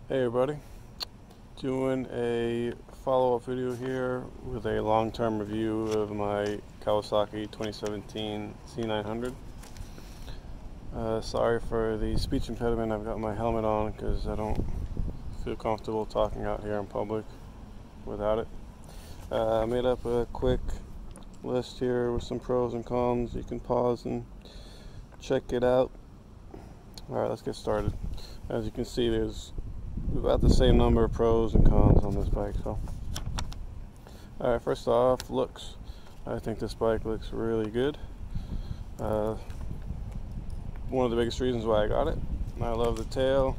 Hey everybody, doing a follow-up video here with a long-term review of my Kawasaki 2017 Z900. Sorry for the speech impediment. I've got my helmet on because I don't feel comfortable talking out here in public without it. I made up a quick list here with some pros and cons. You can pause and check it out. Alright, let's get started. As you can see, there's about the same number of pros and cons on this bike. So, alright, first off, looks. I think this bike looks really good. One of the biggest reasons why I got it. I love the tail,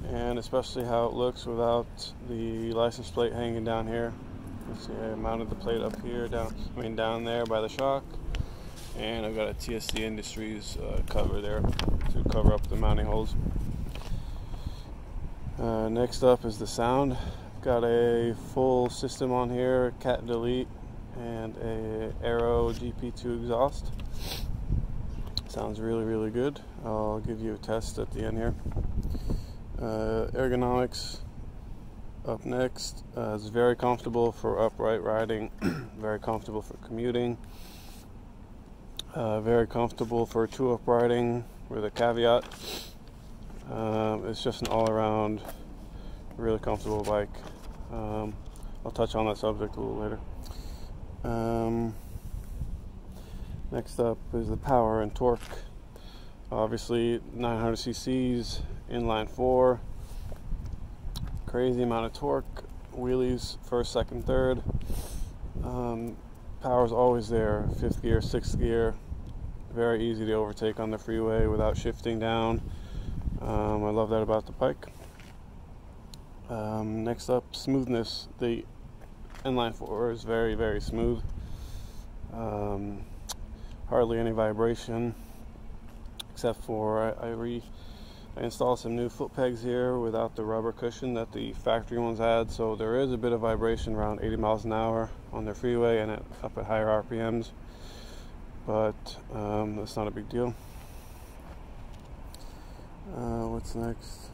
and especially how it looks without the license plate hanging down here. Let's see, I mounted the plate up here, down there by the shock, and I've got a TSC Industries cover there to cover up the mounting holes. Next up is the sound. Got a full system on here, cat delete, and a Aero GP2 exhaust. Sounds really good. I'll give you a test at the end here. Ergonomics up next. It's very comfortable for upright riding, very comfortable for commuting, very comfortable for two-up riding with a caveat. It's just an all-around really comfortable bike. I'll touch on that subject a little later. Next up is the power and torque. Obviously 900 cc's, inline 4, crazy amount of torque, wheelies first, second, third. Power's always there, 5th gear, 6th gear, very easy to overtake on the freeway without shifting down. I love that about the bike. Next up, smoothness. The inline 4 is very smooth. Hardly any vibration, except for I installed some new foot pegs here without the rubber cushion that the factory ones had, so there is a bit of vibration around 80 miles an hour on the freeway and up at higher RPMs, but that's not a big deal. What's next?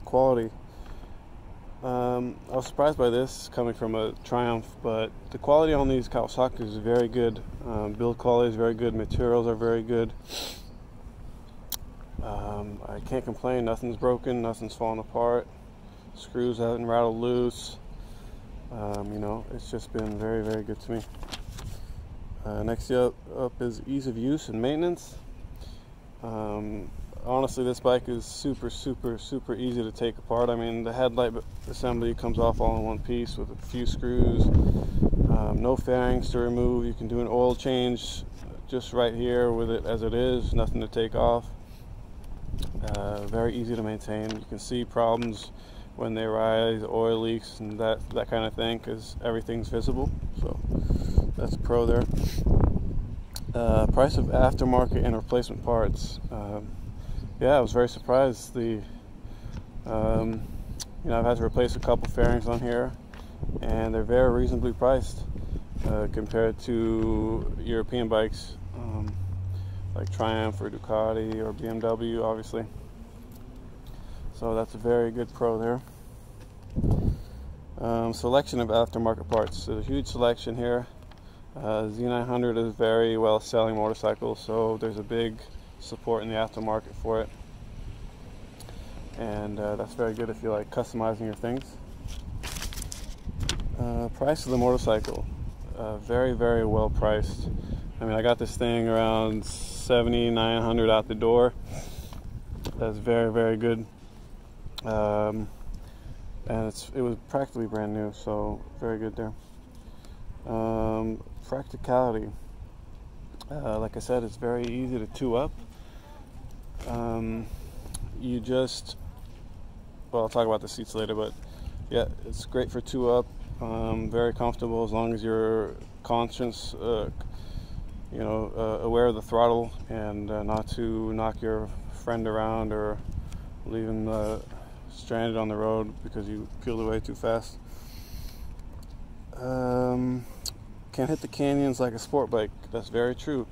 Quality. I was surprised by this coming from a Triumph, but the quality on these Kawasaki is very good. Build quality is very good. Materials are very good. I can't complain. Nothing's broken. Nothing's falling apart. Screws haven't rattled loose. It's just been very good to me. Next up is ease of use and maintenance. Honestly, this bike is super easy to take apart. I mean, the headlight assembly comes off all in one piece with a few screws. No fairings to remove. You can do an oil change just right here with it as it is. Nothing to take off. Very easy to maintain. You can see problems when they rise, oil leaks, and that kind of thing, because everything's visible. So that's a pro there. Price of aftermarket and replacement parts. Yeah, I was very surprised. I've had to replace a couple fairings on here, and they're very reasonably priced compared to European bikes like Triumph or Ducati or BMW, obviously. So that's a very good pro there. Selection of aftermarket parts. There's a huge selection here. Z900 is a very well selling motorcycle, so there's a big support in the aftermarket for it, and that's very good if you like customizing your things. Price of the motorcycle, very well priced. I mean, I got this thing around $7,900 out the door. That's very good, and it was practically brand new, so very good there. Practicality, like I said, it's very easy to two up. I'll talk about the seats later, but yeah, it's great for two up. Very comfortable as long as you're conscious, aware of the throttle, and not to knock your friend around or leave him stranded on the road because you peeled away too fast. Can't hit the canyons like a sport bike. That's very true.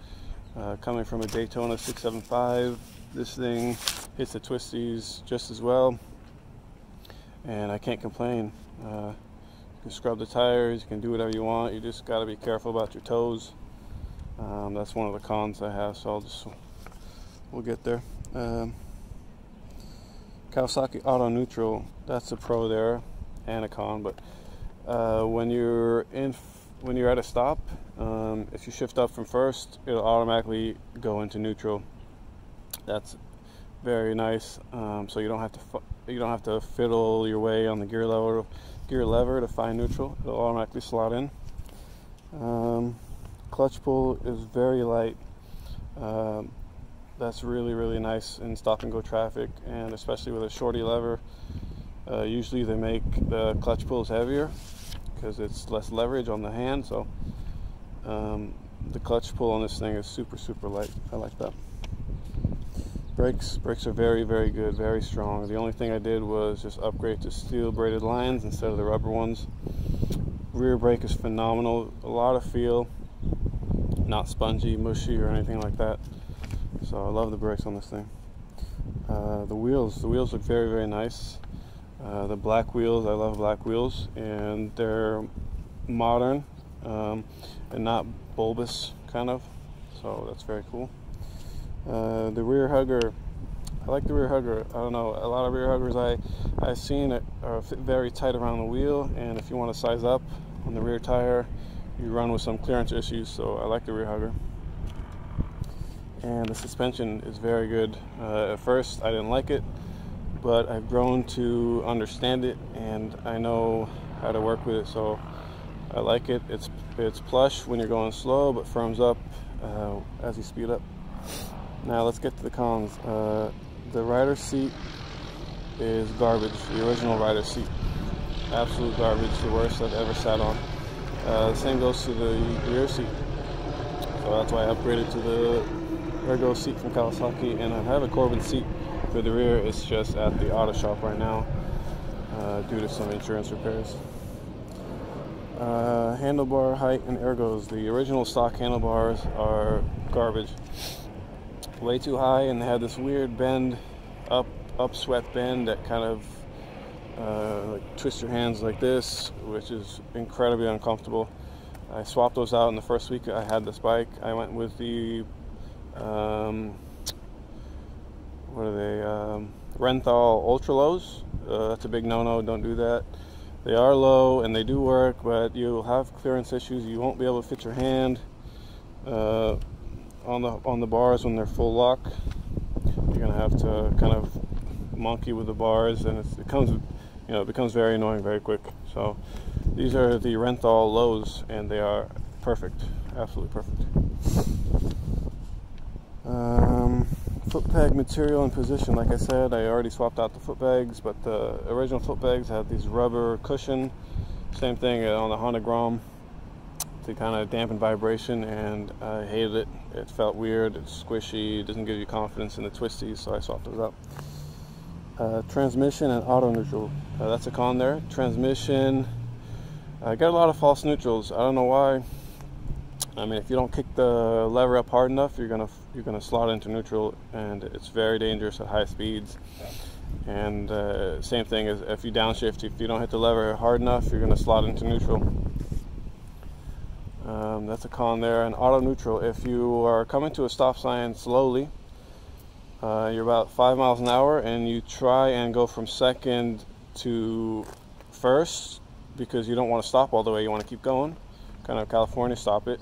Coming from a Daytona 675, this thing hits the twisties just as well. and I can't complain. You can scrub the tires, you can do whatever you want. You just got to be careful about your toes. That's one of the cons I have, so we'll get there. Kawasaki Auto Neutral, that's a pro there and a con, but when you're at a stop, if you shift up from first, it'll automatically go into neutral. That's very nice. So you don't have to fiddle your way on the gear lever to find neutral. It'll automatically slot in. Clutch pull is very light. That's really nice in stop and go traffic, and especially with a shorty lever. Usually they make the clutch pulls heavier because it's less leverage on the hand, so the clutch pull on this thing is super light. I like that. Brakes are very good, very strong. The only thing I did was just upgrade to steel braided lines instead of the rubber ones. Rear brake is phenomenal, a lot of feel, not spongy, mushy, or anything like that. So I love the brakes on this thing. The wheels look very nice. The black wheels, I love black wheels, and they're modern and not bulbous kind of, so that's very cool. The rear hugger, I like the rear hugger. I don't know, a lot of rear huggers I've seen are very tight around the wheel, and if you want to size up on the rear tire, you run with some clearance issues, so I like the rear hugger. And the suspension is very good. At first I didn't like it, but I've grown to understand it, and I know how to work with it, so I like it. It's plush when you're going slow, but firms up as you speed up. Now let's get to the cons. The rider's seat is garbage. The original rider's seat, absolute garbage. The worst I've ever sat on. The same goes to the rear seat. So that's why I upgraded to the Ergo seat from Kawasaki, and I have a Corbin seat for the rear. It's just at the auto shop right now due to some insurance repairs. Handlebar height and ergos. The original stock handlebars are garbage. Way too high, and they had this weird bend, upswept bend that kind of like twist your hands like this, which is incredibly uncomfortable. I swapped those out in the first week I had this bike. I went with the what are they? Renthal Ultra Lows. That's a big no-no. Don't do that. They are low and they do work, but you'll have clearance issues. You won't be able to fit your hand on the bars when they're full lock. You're gonna have to kind of monkey with the bars, and it becomes very annoying very quick. So these are the Renthal Lows, and they are perfect, absolutely perfect. Foot peg material and position. Like I said, I already swapped out the foot pegs, but the original foot pegs had these rubber cushion. Same thing on the Honda Grom to kind of dampen vibration, and I hated it. It felt weird, it's squishy, it doesn't give you confidence in the twisties, so I swapped those out. Transmission and auto neutral. That's a con there. Transmission, I got a lot of false neutrals. I don't know why. I mean, if you don't kick the lever up hard enough, you're gonna slot into neutral, and it's very dangerous at high speeds. And same thing as if you downshift, if you don't hit the lever hard enough, you're gonna slot into neutral. That's a con there. And auto neutral, if you are coming to a stop sign slowly, you're about 5 miles an hour, and you try and go from second to first because you don't want to stop all the way, you want to keep going, kind of California stop it,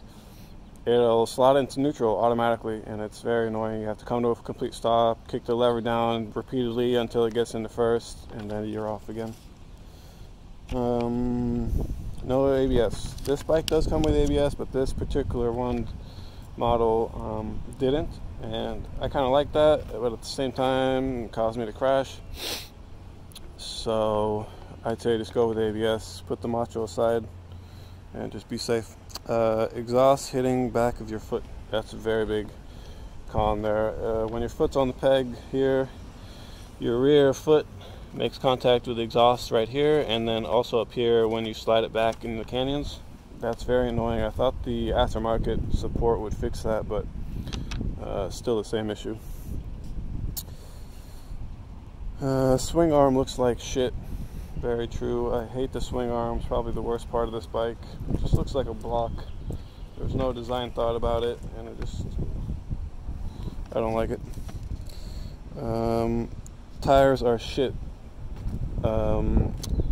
it'll slot into neutral automatically, and it's very annoying. You have to come to a complete stop, kick the lever down repeatedly until it gets into first, and then you're off again. No ABS. This bike does come with ABS, but this particular one model didn't, and I kind of like that, but at the same time it caused me to crash. So I'd say just go with ABS, put the macho aside, and just be safe. Exhaust hitting back of your foot, that's a very big con there. When your foot's on the peg here, your rear foot makes contact with the exhaust right here, and then also up here when you slide it back in the canyons. That's very annoying. I thought the aftermarket support would fix that, but still the same issue. Swing arm looks like shit. very true. I hate the swing arms, probably the worst part of this bike. It just looks like a block. There's no design thought about it, and I don't like it. Tires are shit.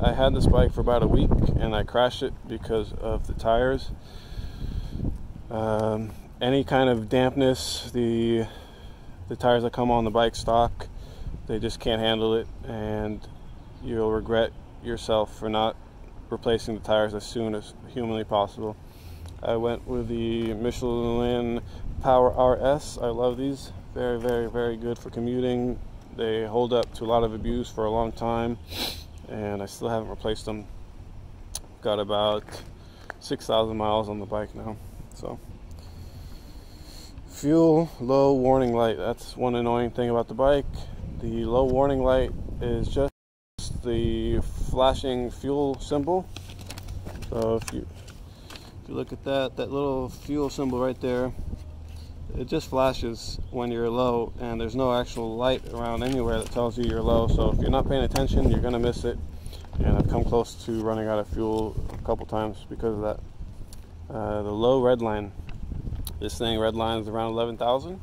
I had this bike for about a week and I crashed it because of the tires. Any kind of dampness, the tires that come on the bike stock, they just can't handle it, and you'll regret yourself for not replacing the tires as soon as humanly possible. I went with the Micheline Power RS. I love these. Very, very, very good for commuting. They hold up to a lot of abuse for a long time, and I still haven't replaced them. Got about 6,000 miles on the bike now. So, fuel low warning light. That's one annoying thing about the bike. The low warning light is just the flashing fuel symbol. So if you look at that little fuel symbol right there, it just flashes when you're low, and there's no actual light around anywhere that tells you you're low. So if you're not paying attention, you're gonna miss it. And I've come close to running out of fuel a couple times because of that. The low red line. This thing red lines around 11,000.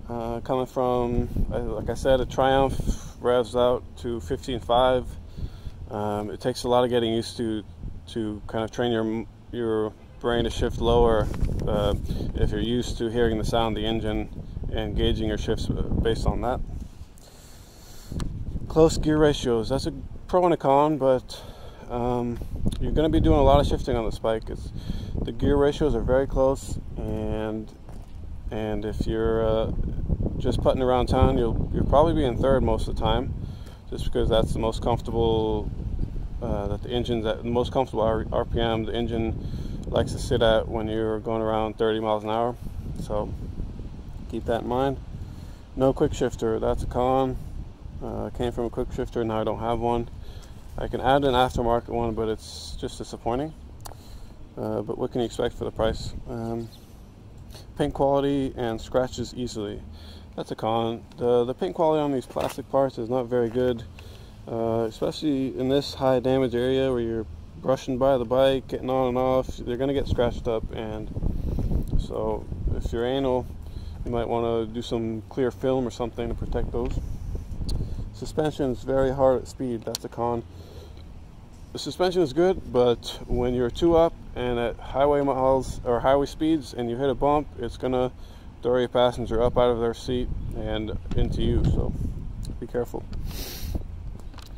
Coming from, like I said, a Triumph, revs out to 15.5. It takes a lot of getting used to kind of train your brain to shift lower if you're used to hearing the sound of the engine and gauging your shifts based on that. Close gear ratios, that's a pro and a con, but you're going to be doing a lot of shifting on this bike. The gear ratios are very close, and if you're just putting around town, you'll probably be in third most of the time, just because that's the most comfortable that the engine's at the most comfortable RPM the engine likes to sit at when you're going around 30 miles an hour. So keep that in mind. No quick shifter, that's a con. Came from a quick shifter, now I don't have one. I can add an aftermarket one, but it's just disappointing. But what can you expect for the price? Paint quality and scratches easily. That's a con. The paint quality on these plastic parts is not very good, especially in this high damage area where you're brushing by the bike, getting on and off. They're going to get scratched up, and so if you're anal, you might want to do some clear film or something to protect those. Suspension is very hard at speed. That's a con. The suspension is good, but when you're two up and at highway miles or highway speeds and you hit a bump, it's gonna throw your passenger up out of their seat and into you, so be careful.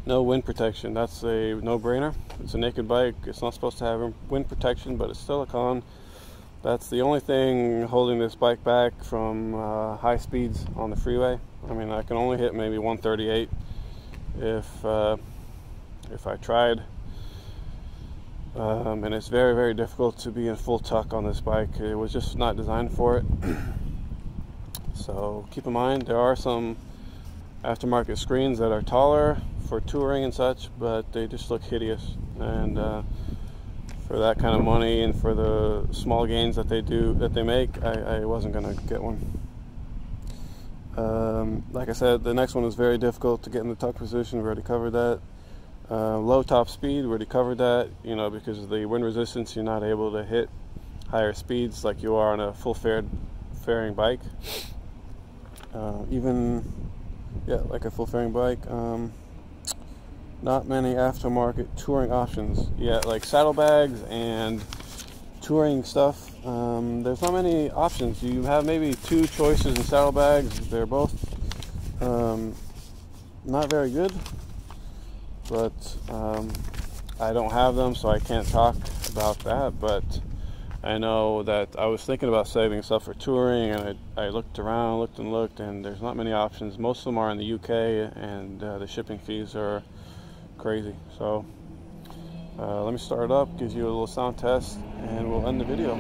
No wind protection, that's a no-brainer. It's a naked bike, it's not supposed to have wind protection, but it's still a con. That's the only thing holding this bike back from high speeds on the freeway. I mean, I can only hit maybe 138 if I tried. And it's very, very difficult to be in full tuck on this bike. It was just not designed for it. So keep in mind, there are some aftermarket screens that are taller for touring and such, but they just look hideous. And for that kind of money and for the small gains that they make, I wasn't gonna get one. Like I said, the next one is very difficult to get in the tuck position. We already covered that. Low top speed, we already covered that. You know, because of the wind resistance, you're not able to hit higher speeds like you are on a full fairing bike. Like a full fairing bike. Not many aftermarket touring options. Yeah, like saddlebags and touring stuff. There's not many options. You have maybe two choices in saddlebags. They're both not very good, but I don't have them, so I can't talk about that. But I know that I was thinking about saving stuff for touring, and I looked around, looked, and there's not many options. Most of them are in the UK, and the shipping fees are crazy. So let me start it up, gives you a little sound test, and we'll end the video.